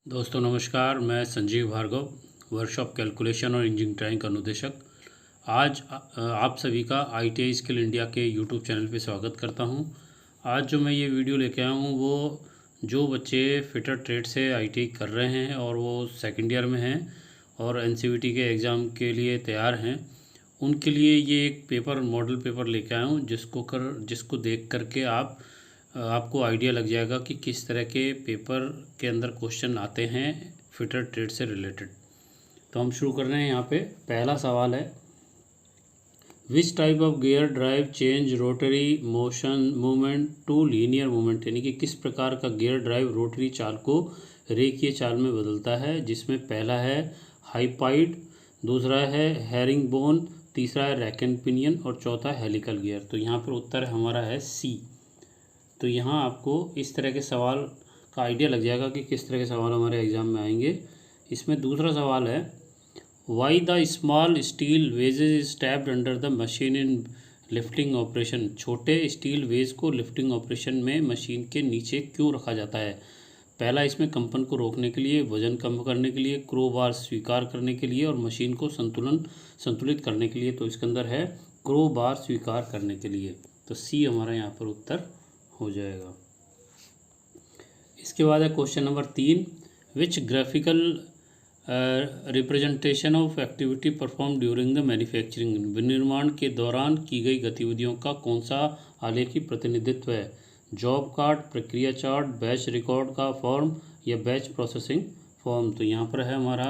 दोस्तों नमस्कार, मैं संजीव भार्गव, वर्कशॉप कैलकुलेशन और इंजीनियरिंग ट्रेनिंग का अनुदेशक। आज आप सभी का ITI स्किल इंडिया के यूट्यूब चैनल पे स्वागत करता हूं। आज जो मैं ये वीडियो लेके आया हूं वो जो बच्चे फिटर ट्रेड से ITI कर रहे हैं और वो सेकंड ईयर में हैं और NCVT के एग्ज़ाम के लिए तैयार हैं, उनके लिए ये एक पेपर मॉडल पेपर लेके आया हूँ जिसको देख करके आपको आइडिया लग जाएगा कि किस तरह के पेपर के अंदर क्वेश्चन आते हैं फिटर ट्रेड से रिलेटेड। तो हम शुरू कर रहे हैं। यहाँ पे पहला सवाल है, which type of gear drive change rotary motion movement to linear movement, यानी कि किस प्रकार का गियर ड्राइव रोटरी चाल को रेखीय चाल में बदलता है, जिसमें पहला है हाइपाइड, दूसरा है हैरिंग बोन, तीसरा है रैक एंड पिनियन और चौथा हेलिकल गियर। तो यहाँ पर उत्तर हमारा है सी। तो यहाँ आपको इस तरह के सवाल का आइडिया लग जाएगा कि किस तरह के सवाल हमारे एग्ज़ाम में आएंगे। इसमें दूसरा सवाल है, why the small steel wedges is tapped under the machine in lifting operation, छोटे स्टील वेज को लिफ्टिंग ऑपरेशन में मशीन के नीचे क्यों रखा जाता है। पहला, इसमें कंपन को रोकने के लिए, वजन कम करने के लिए, क्रो बार स्वीकार करने के लिए और मशीन को संतुलित करने के लिए। तो इसके अंदर है क्रो बार स्वीकार करने के लिए। तो सी हमारा यहाँ पर उत्तर हो जाएगा। इसके बाद है question number 3, which graphical representation of activity perform during the manufacturing, विनिर्माण के दौरान की गई गतिविधियों का कौन सा आलेखी प्रतिनिधित्व है। जॉब कार्ड, प्रक्रिया चार्ट, बैच रिकॉर्ड का फॉर्म या बैच प्रोसेसिंग फॉर्म। तो यहाँ पर है हमारा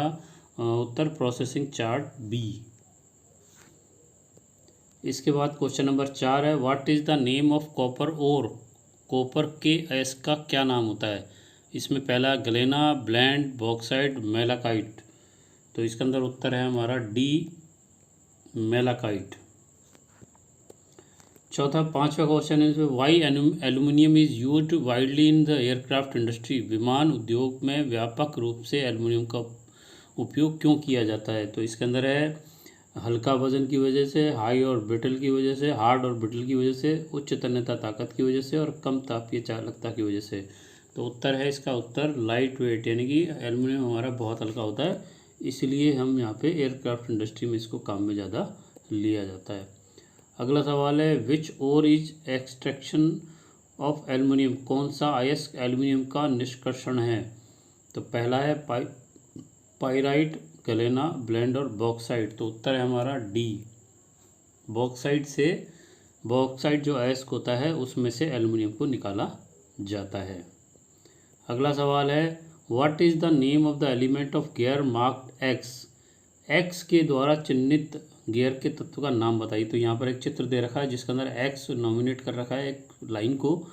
उत्तर प्रोसेसिंग चार्ट बी। इसके बाद क्वेश्चन नंबर 4 है, what is the name of copper ore, copper के एस का क्या नाम होता है। इसमें पहला गलेना, ब्लैंड, बॉक्साइट, मेलाकाइट। तो इसके अंदर उत्तर है हमारा डी, मेलाकाइट। चौथा, पांचवा क्वेश्चन है, why aluminium is used widely in the aircraft industry, विमान उद्योग में व्यापक रूप से एल्युमिनियम का उपयोग क्यों किया जाता है। तो इसके अंदर है हल्का वजन की वजह से, हाई और ब्रिटल की वजह से, हार्ड और ब्रिटल की वजह से, उच्च तन्यता ताकत की वजह से और कम तापीय चालकता की वजह से। तो उत्तर है इसका उत्तर लाइट वेट, यानी कि एल्युमिनियम हमारा बहुत हल्का होता है, इसलिए हम यहाँ पे एयरक्राफ्ट इंडस्ट्री में इसको काम में ज़्यादा लिया जाता है। अगला सवाल है, विच ore is extraction of aluminium, कौन सा अयस्क एल्युमिनियम का निष्कर्षण है। तो पहला है पाइराइट, गलेना, ब्लेंड और बॉक्साइट। तो उत्तर है हमारा डी, बॉक्साइट से, बॉक्साइट जो अयस्क होता है उसमें से एल्युमिनियम को निकाला जाता है। अगला सवाल है, what is the name of the element of gear marked x, x के द्वारा चिन्हित गियर के तत्व का नाम बताइए। तो यहाँ पर एक चित्र दे रखा है जिसके अंदर एक्स नॉमिनेट कर रखा है एक लाइन को,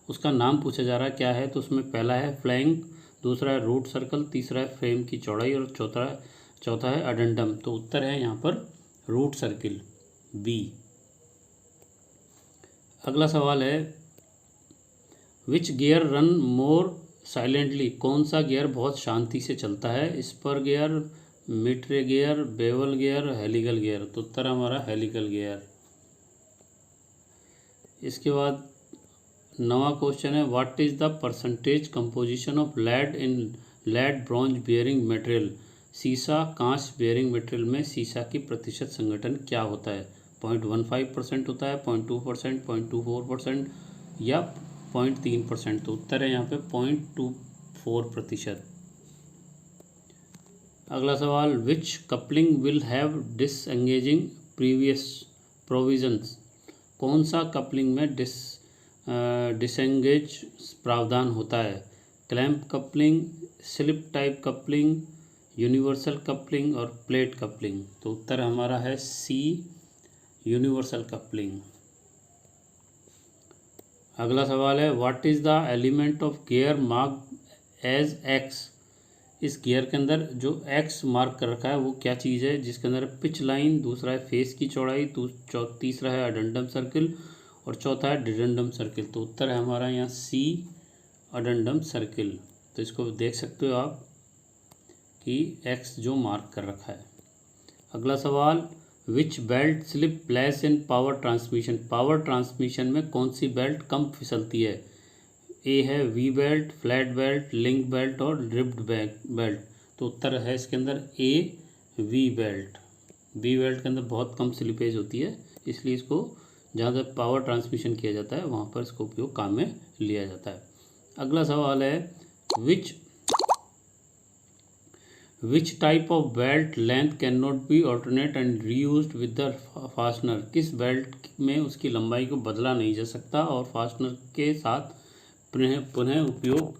उसका नाम पूछा जा रहा है क्या है। तो उसमें पहला है फ्लैंक, दूसरा है रूट सर्कल, तीसरा है फ्रेम की चौड़ाई और चौथा है अडेंडम। तो उत्तर है यहाँ पर रूट सर्किल, बी। अगला सवाल है, which gear run more silently, कौन सा गियर बहुत शांति से चलता है। Spur gear, mitre gear, bevel gear, helical gear. तो उत्तर हमारा हेलिकल गियर। इसके बाद 9वां क्वेश्चन है, what is the percentage composition of lead in lead bronze bearing material, सीसा कांच बेयरिंग मटेरियल में सीसा की प्रतिशत संगठन क्या होता है। 0.15% होता है, 0.2%, 0.24% या 0.3%। तो उत्तर है यहाँ पे 0.24%। अगला सवाल, which coupling will have disengaging previous provisions, कौन सा कपलिंग में डिसएंगेज प्रावधान होता है। Clamp coupling, slip type coupling, universal coupling और प्लेट कपलिंग। तो उत्तर हमारा है सी, यूनिवर्सल कपलिंग। अगला सवाल है, what is the element of gear mark as X, इस गियर के अंदर जो एक्स मार्क कर रखा है वो क्या चीज़ है। जिसके अंदर पिच लाइन, दूसरा है फेस की चौड़ाई, तीसरा है अडेंडम सर्किल और चौथा है डिडेंडम सर्किल। तो उत्तर है हमारा यहाँ सी, अडेंडम सर्किल। तो इसको देख सकते हो आप कि एक्स जो मार्क कर रखा है। अगला सवाल, which belt slip less in power transmission, power transmission में कौन सी बेल्ट कम फिसलती है। ए है V belt, flat belt, link belt और रिब्ड बेल्ट। तो उत्तर है इसके अंदर A V belt. V belt के अंदर बहुत कम स्लिपेज होती है, इसलिए इसको जहाँ तक पावर ट्रांसमिशन किया जाता है वहाँ पर इसका उपयोग काम में लिया जाता है। अगला सवाल है which type of belt length can not B alternate and reused with the fastener. किस बेल्ट में उसकी लंबाई को बदला नहीं जा सकता और फास्टनर के साथ पुनः उपयोग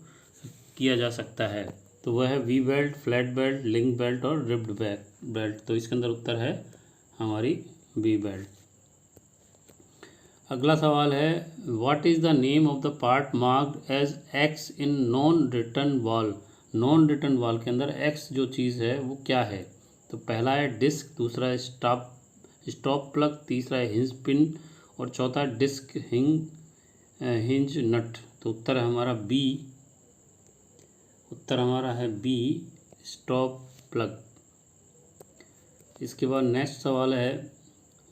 किया जा सकता है। तो वह है V belt, flat belt, link belt और रिब्ड बेल्ट। तो इसके अंदर उत्तर है हमारी वी बेल्ट। अगला सवाल है what is the name of the part marked as X in non return valve. Non return valve के अंदर एक्स जो चीज़ है वो क्या है। तो पहला है डिस्क, दूसरा है स्टॉप प्लग, तीसरा है हिंज पिन और चौथा डिस्क हिंज नट। तो उत्तर है हमारा बी। उत्तर हमारा है बी, स्टॉप प्लग। इसके बाद नेक्स्ट सवाल है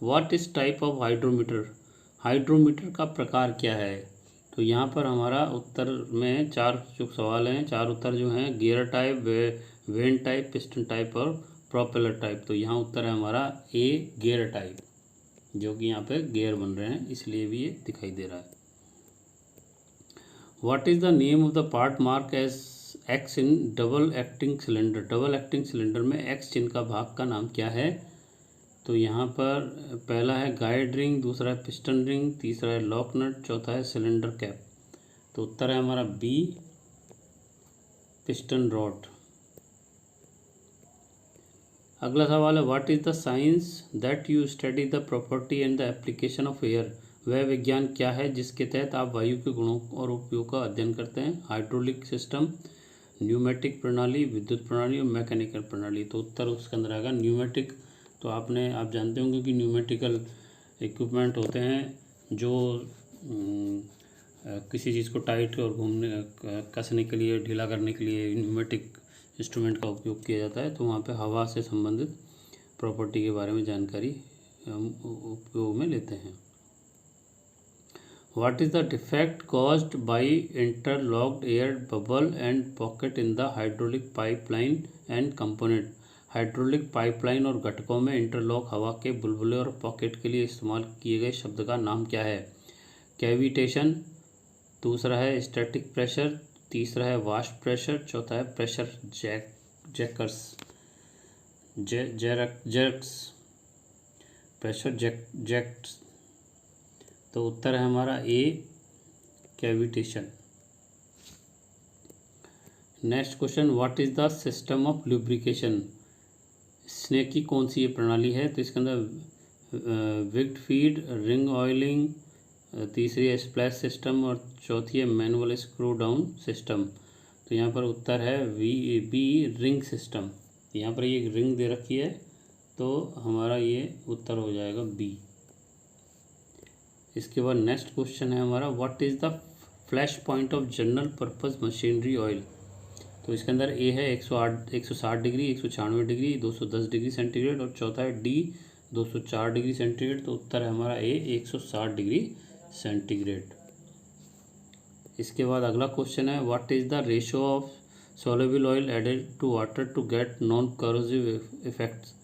what is type of hydrometer. Hydrometer का प्रकार क्या है। तो यहाँ पर हमारा उत्तर में चार जो सवाल हैं, चार उत्तर जो हैं gear type, when type, piston type और प्रोपेलर टाइप। तो यहाँ उत्तर है हमारा ए गियर टाइप, जो कि यहाँ पे गियर बन रहे हैं इसलिए भी ये दिखाई दे रहा है। What is the name of the part mark as X in double acting cylinder. Double acting cylinder में एक्स चिन्ह का भाग का नाम क्या है। तो यहाँ पर पहला है गाइड रिंग, दूसरा है पिस्टन रिंग, तीसरा है लॉक नट, चौथा है सिलेंडर कैप। तो उत्तर है हमारा बी, पिस्टन रॉड। अगला सवाल है what is the science that you study the property and the application of air. वह विज्ञान क्या है जिसके तहत आप वायु के गुणों और उपयोग का अध्ययन करते हैं। हाइड्रोलिक सिस्टम, न्यूमेटिक प्रणाली, विद्युत प्रणाली और मैकेनिकल प्रणाली। तो उत्तर उसके अंदर आएगा न्यूमेटिक। तो आप जानते होंगे कि न्यूमेटिकल इक्विपमेंट होते हैं जो किसी चीज़ को टाइट और कसने के लिए, ढीला करने के लिए न्यूमेटिक इंस्ट्रूमेंट का उपयोग किया जाता है। तो वहाँ पे हवा से संबंधित प्रॉपर्टी के बारे में जानकारी हम उपयोग में लेते हैं। What is the defect caused by interlocked air bubble and pocket in the hydraulic pipeline and component. Hydraulic pipeline और घटकों में इंटरलॉक हवा के बुलबुले और पॉकेट के लिए इस्तेमाल किए गए शब्द का नाम क्या है। कैविटेशन, दूसरा है स्टैटिक प्रेशर, तीसरा है वाष्प प्रेशर, चौथा है प्रेशर जैक्स प्रेशर जैक्स। तो उत्तर है हमारा A cavitation. Next question what is the system of lubrication. Snake की कौन सी ये प्रणाली है। तो इसके अंदर विक्ड फीड, रिंग ऑयलिंग, तीसरी है स्प्लैश सिस्टम और चौथी है मैनुअल स्क्रू डाउन सिस्टम। तो यहाँ पर उत्तर है बी रिंग सिस्टम। यहाँ पर ये रिंग दे रखी है तो हमारा ये उत्तर हो जाएगा बी। इसके बाद नेक्स्ट क्वेश्चन है हमारा what is the flash point of general purpose machinery oil. तो इसके अंदर ए है 160 डिग्री, 196 डिग्री, 210 डिग्री सेंटीग्रेड और चौथा है डी 204 डिग्री सेंटीग्रेड। तो उत्तर है हमारा ए 160 डिग्री सेंटीग्रेड। इसके बाद अगला क्वेश्चन है what is the ratio of soluble oil added to water to get non corrosive effects.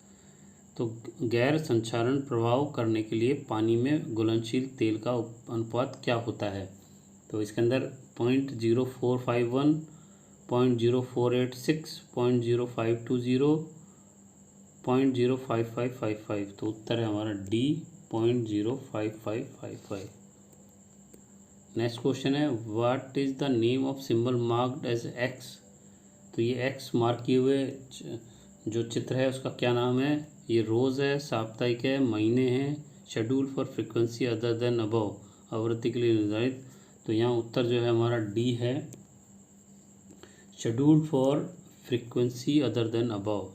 तो गैर संक्षारण प्रभाव करने के लिए पानी में घुलनशील तेल का अनुपात क्या होता है। तो इसके अंदर 0.0451, 0.0486, 0.0520, 0.05555। तो उत्तर है हमारा डी 0.05555। नेक्स्ट क्वेश्चन है what is the name of symbol marked as X. तो ये एक्स मार्क किए हुए जो चित्र है उसका क्या नाम है। ये रोज़ है, साप्ताहिक है, महीने हैं, schedule for frequency other than above, आवृत्ति के लिए निर्धारित। तो यहाँ उत्तर जो है हमारा डी है, schedule for frequency other than above.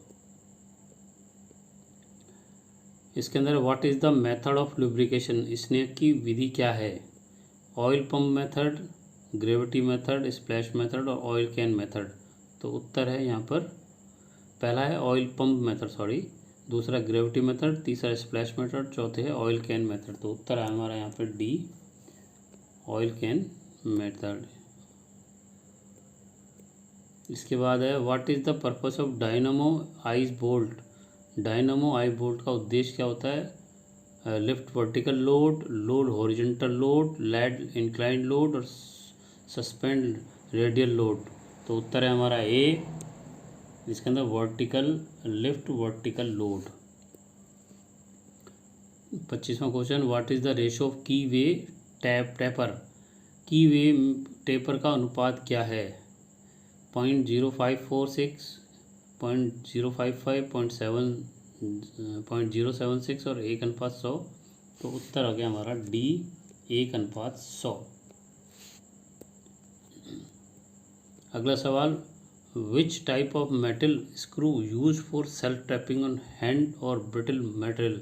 इसके अंदर what is the method of lubrication. Snake की विधि क्या है। Oil pump method, gravity method, splash method और ऑयल कैन मेथड। तो उत्तर है यहाँ पर पहला है ऑयल पंप मेथड, दूसरा ग्रेविटी मेथड, तीसरा स्प्लैश मेथड, चौथे है ऑयल कैन मेथड। तो उत्तर है हमारा यहाँ पर डी ऑयल कैन मेथड। इसके बाद है what is the purpose of dynamo eyes bolt. Dynamo eye bolt का उद्देश्य क्या होता है? Lift vertical load, load horizontal load, lad inclined load और सस्पेंड रेडियल लोड। तो उत्तर है हमारा ए, इसके अंदर वर्टिकल लिफ्ट वर्टिकल लोड। 25वां question what is the ratio of keyway taper. की वे टेपर का अनुपात क्या है? 0.0546, 0.055, 0.076 और 1:100। तो उत्तर आ गया हमारा डी, 1:100। अगला सवाल विच type of metal screw use for self tapping on hand और ब्रिटल मटेरियल।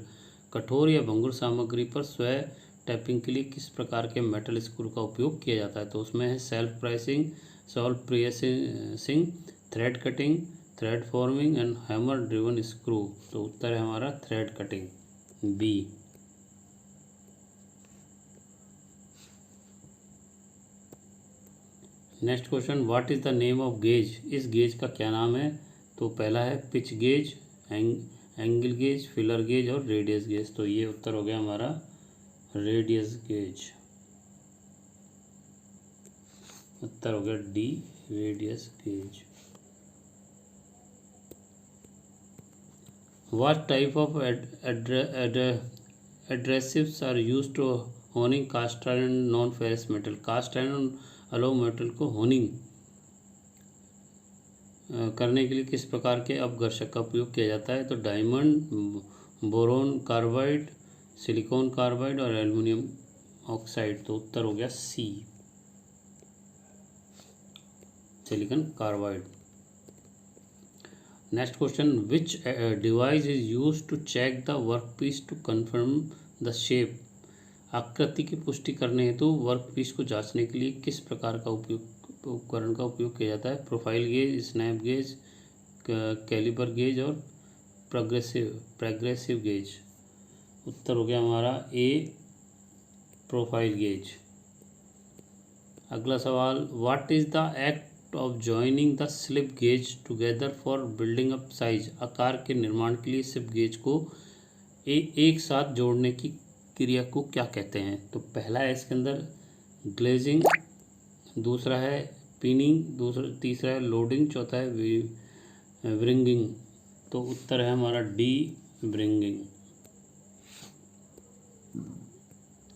कठोर या भंगुर सामग्री पर स्वयं टैपिंग के लिए किस प्रकार के मेटल स्क्रू का उपयोग किया जाता है? तो उसमें है self pressing, self pressing, thread cutting, thread forming and hammer driven screw. तो उत्तर है हमारा thread cutting, B. Next question what is the name of gauge. इस गेज का क्या नाम है? तो पहला है pitch gauge, angle gauge, feeler gauge और रेडियस गेज। तो ये उत्तर हो गया हमारा रेडियस गेज। उत्तर हो गया D, radius gauge. What type of adhesives are used to honing cast iron non ferrous metal. Cast iron alloy metal को होनिंग करने के लिए किस प्रकार के अपघर्षक का उपयोग किया जाता है? तो diamond, boron carbide, silicon carbide और एल्युमिनियम ऑक्साइड। तो उत्तर हो गया C, silicon carbide. Next question which device is used to check the workpiece to confirm the shape. आकृति की पुष्टि करने हेतु वर्कपीस को जांचने के लिए किस प्रकार का उपकरण का उपयोग किया जाता है? Profile gauge, snap gauge, caliper gauge और प्रोग्रेसिव गेज। उत्तर हो गया हमारा ए, प्रोफाइल गेज। अगला सवाल what is the act of joining the slip gauge together for building up size. आकार के निर्माण के लिए स्लिप गेज को एक साथ जोड़ने की क्रिया को क्या कहते हैं? तो पहला है इसके अंदर ग्लेजिंग, दूसरा है पिनिंग, तीसरा है लोडिंग, चौथा है व्रिंगिंग। तो उत्तर है हमारा D, wringing.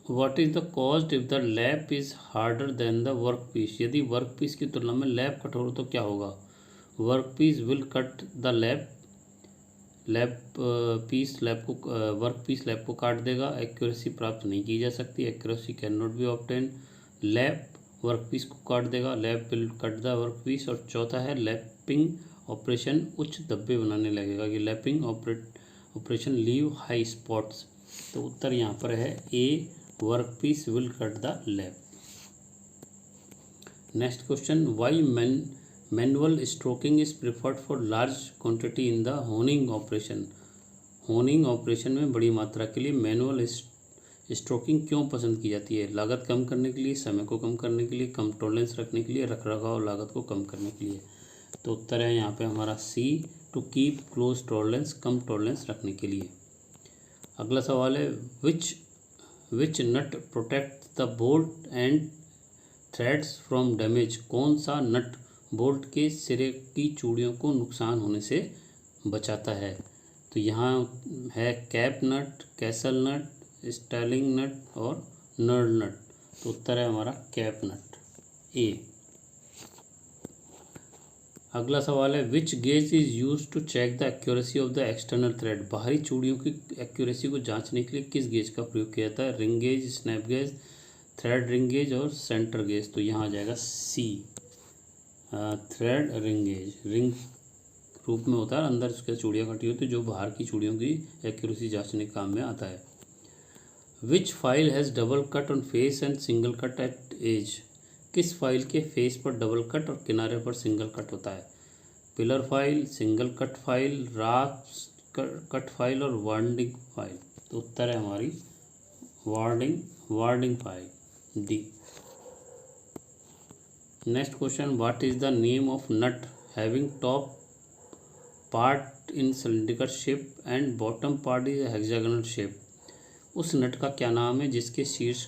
What is the cost if the lap is harder than the work piece. यदि वर्क पीस की तुलना में लैप कठोर हो तो क्या होगा? Work piece will cut the lap, work piece lap को काट देगा। एक्यूरेसी प्राप्त नहीं की जा सकती, accuracy can not be obtain. Lap work piece को काट देगा, lap will cut the work piece. और चौथा है लैपिंग ऑपरेशन उच्च धब्बे बनाने लगेगा कि lapping operation leave high spots. तो उत्तर यहाँ पर है A, work piece will cut the lap. Next question why manual stroking is preferred for large quantity in the honing operation. Honing operation में बड़ी मात्रा के लिए मैनुअल स्ट्रोकिंग क्यों पसंद की जाती है? लागत कम करने के लिए, समय को कम करने के लिए, कम टॉलरेंस रखने के लिए, रखरखाव लागत को कम करने के लिए। तो उत्तर है यहाँ पे हमारा C, to keep close tolerance, कम टॉलरेंस रखने के लिए। अगला सवाल है which nut protect the bolt and threads from damage. कौन सा नट बोल्ट के सिरे की चूड़ियों को नुकसान होने से बचाता है? तो यहाँ है कैप नट, कैसल नट, स्टाइलिंग नट और नर्ल नट। तो उत्तर है हमारा कैप नट, ए। अगला सवाल है which gauge is use to check the accuracy of the external thread. बाहरी चूड़ियों की एक्यूरेसी को जांचने के लिए किस गेज का प्रयोग किया जाता है? Ring gauge, snap gauge, thread ring gauge और सेंटर गेज। तो यहाँ आ जाएगा सी, थ्रेड रिंग गेज। रिंग रूप में होता है, अंदर उसके चूड़ियाँ कटी होती है, जो बाहर की चूड़ियों की एक्यूरेसी जांचने के काम में आता है। Which file has double cut on face and single cut at edge. किस फाइल के फेस पर डबल कट और किनारे पर सिंगल कट होता है? Pillar file, single cut file, राफ्ट कट फाइल और वार्डिंग फाइल। तो उत्तर है हमारी warding file, D. Next question what is the name of nut having top part in cylindrical shape and bottom part is hexagonal shape. उस नट का क्या नाम है जिसके शीर्ष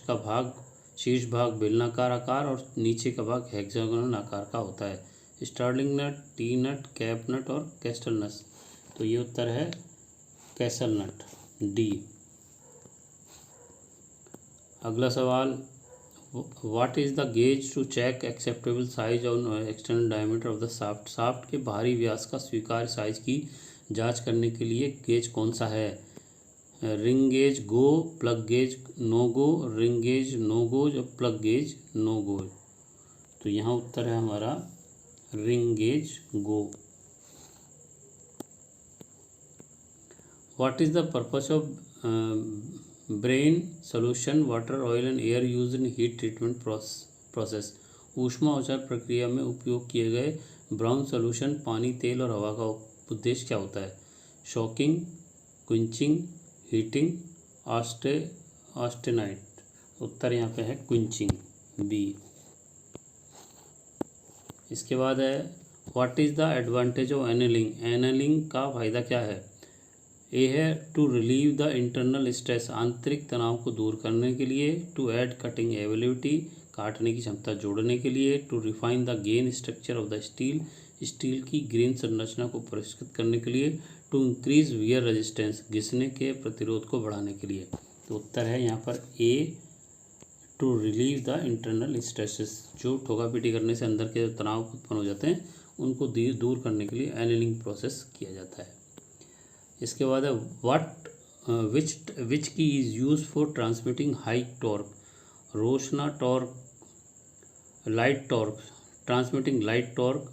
भाग बेलनाकार आकार और नीचे का भाग हेक्सागोनल आकार का होता है? स्टार्लिंग नट, टी नट, कैप नट और कैस्टल नट। तो ये उत्तर है कैसल नट, डी। अगला सवाल, what is the gauge to check acceptable size और external diameter of the shaft. Shaft के बाहरी व्यास का स्वीकार्य साइज की जांच करने के लिए गेज कौन सा है? रिंग गेज गो, प्लग गेज नो गो, रिंग गेज नो गो, प्लग गेज नो गो। तो यहाँ उत्तर है हमारा ring gauge go. What is the purpose of brain solution water oil and air use in heat treatment process. ऊष्मा उपचार प्रक्रिया में उपयोग किए गए ब्राउन सॉल्यूशन पानी, तेल और हवा का उद्देश्य क्या होता है? Shocking, quenching, heating, austenite. उत्तर यहाँ पे है क्विंचिंग, बी। इसके बाद है what is the advantage of annealing. Annealing का फायदा क्या है? ए है to relieve the internal stress, आंतरिक तनाव को दूर करने के लिए। टू ऐड कटिंग एबिलिटी, काटने की क्षमता जोड़ने के लिए। To refine the grain structure of the steel, steel की ग्रेन संरचना को परिष्कृत करने के लिए। टू इंक्रीज वियर रेजिस्टेंस, घिसने के प्रतिरोध को बढ़ाने के लिए। तो उत्तर है यहाँ पर A, to relieve the internal stresses. जो ठोका पीटी करने से अंदर के तनाव उत्पन्न हो जाते हैं उनको दूर करने के लिए एनेलिंग प्रोसेस किया जाता है। इसके बाद है विच की is use for transmitting high torque. Roshna torque, light torque, transmitting light torque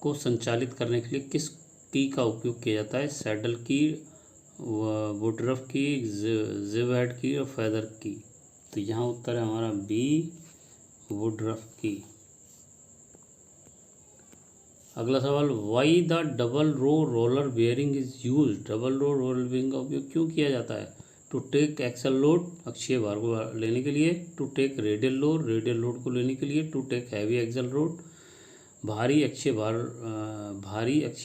को संचालित करने के लिए किस की का उपयोग किया जाता है? सैडल की, वुडरफ की, जिव हेड की और फेदर की। तो यहाँ उत्तर है हमारा बी, वुडरफ की। अगला सवाल, why the double row roller bearing is use. Double row roller bearing का उपयोग क्यों किया जाता है? टू टेक एक्सल लोड, अक्षीय भार को लेने के लिए। टू टेक रेडियल लोड को लेने के लिए। To take heavy axle load, भारी अक्षीय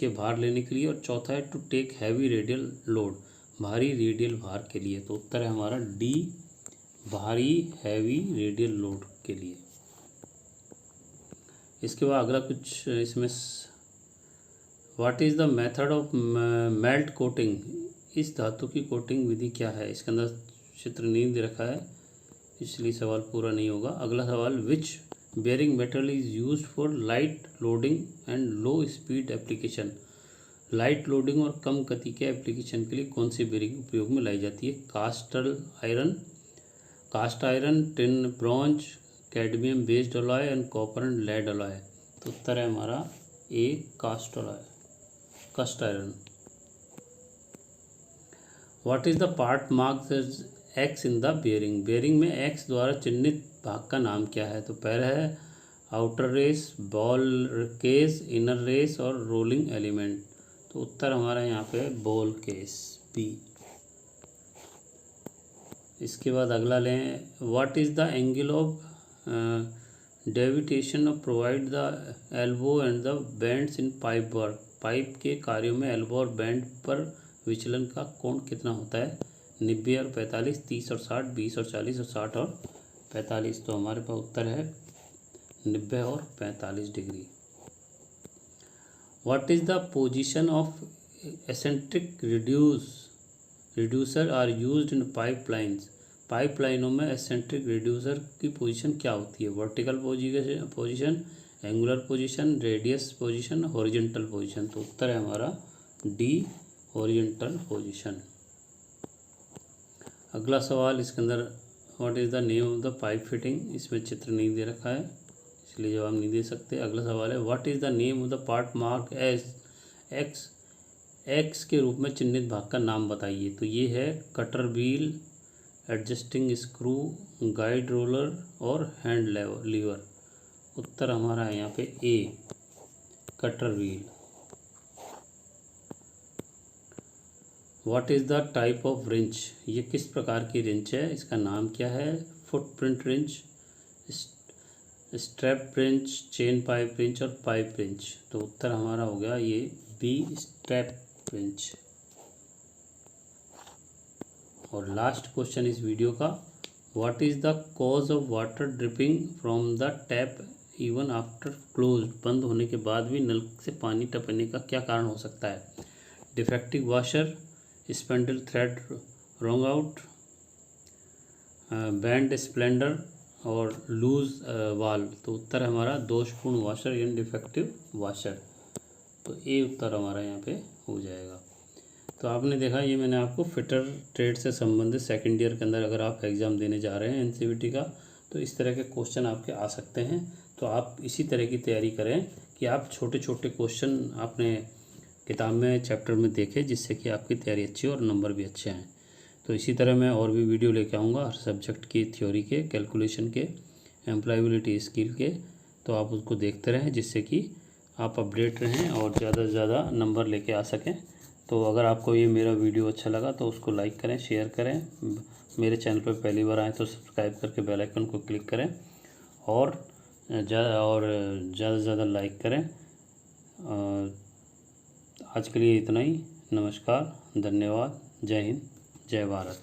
भार लेने के लिए। और चौथा है to take heavy radial load, भारी रेडियल भार के लिए। तो उत्तर है हमारा डी, भारी हैवी रेडियल लोड के लिए। इसके बाद अगला कुछ इसमें, what is the method of melt coating. इस धातु की कोटिंग विधि क्या है? इसके अंदर चित्र नहीं दे रखा है इसलिए सवाल पूरा नहीं होगा। अगला सवाल, which bearing metal is use for light loading and low speed application. Light loading और कम गति के एप्लीकेशन के लिए कौन सी बेयरिंग उपयोग में लाई जाती है? Cast iron, tin bronze, cadmium based alloy and copper and lead alloy. तो उत्तर है हमारा A, cast iron. What is the part marked as X in the bearing. Bearing में एक्स द्वारा चिन्हित भाग का नाम क्या है? तो पहला है outer race, ball case, inner race और रोलिंग एलिमेंट। तो उत्तर हमारा यहाँ पे बॉल केस, बी। इसके बाद अगला लें, what is the angle of deviation of provide the elbow and the bends in pipe work. Pipe के कार्यों में एल्बो और बैंड पर विचलन का कोण कितना होता है? 90 और 45, 30 और 60, 20 और 40 और 60 और 45। तो हमारे पास उत्तर है 90 और 45 degree. What is the position of eccentric reducer are used in pipelines. पाइपलाइनों में एसेंट्रिक रिड्यूसर की पोजीशन क्या होती है? Vertical position, angular position, radius position, horizontal position. तो उत्तर है हमारा डी, हॉरिजॉन्टल पोजीशन। अगला सवाल इसके अंदर, what is the name of the pipe fitting. इसमें चित्र नहीं दे रखा है इसलिए जवाब नहीं दे सकते। अगला सवाल है, what is the name of the part mark as X के रूप में चिन्हित भाग का नाम बताइए। तो ये है cutter wheel, adjusting screw, guide roller और हैंड लीवर। उत्तर हमारा है यहाँ पे A, cutter wheel. What is the type of wrench. ये किस प्रकार की रिंच है? इसका नाम क्या है? Footprint wrench, strap wrench, chain pipe wrench और पाइप रिंच। तो उत्तर हमारा हो गया ये बी, स्ट्रैप रिंच। और लास्ट क्वेश्चन इस वीडियो का, what is the cause of water dripping from the tap even after closed. बंद होने के बाद भी नल से पानी टपकने का क्या कारण हो सकता है? Defective washer, spindle thread wrong out, band Splendor और लूज वाल्व। तो उत्तर हमारा दोषपूर्ण वॉशर यानी डिफेक्टिव वॉशर। तो ये उत्तर हमारा यहाँ पे हो जाएगा। तो आपने देखा, ये मैंने आपको फिटर ट्रेड से संबंधित सेकंड ईयर के अंदर अगर आप एग्ज़ाम देने जा रहे हैं एनसीईआरटी का, तो इस तरह के क्वेश्चन आपके आ सकते हैं। तो आप इसी तरह की तैयारी करें कि आप छोटे छोटे क्वेश्चन अपने किताब में चैप्टर में देखें, जिससे कि आपकी तैयारी अच्छी हो और नंबर भी अच्छे आएँ। तो इसी तरह मैं और भी वीडियो लेके आऊँगा हर सब्जेक्ट की, थ्योरी के, कैलकुलेशन के, एम्प्लॉयबिलिटी स्किल के। तो आप उसको देखते रहें, जिससे कि आप अपडेट रहें और ज़्यादा से ज़्यादा नंबर लेके आ सकें। तो अगर आपको ये मेरा वीडियो अच्छा लगा तो उसको लाइक करें, शेयर करें। मेरे चैनल पर पहली बार आए तो सब्सक्राइब करके बेल आइकन को क्लिक करें और ज़्यादा से ज़्यादा लाइक करें। आज के लिए इतना ही। नमस्कार, धन्यवाद, जय हिंद, जय भारत।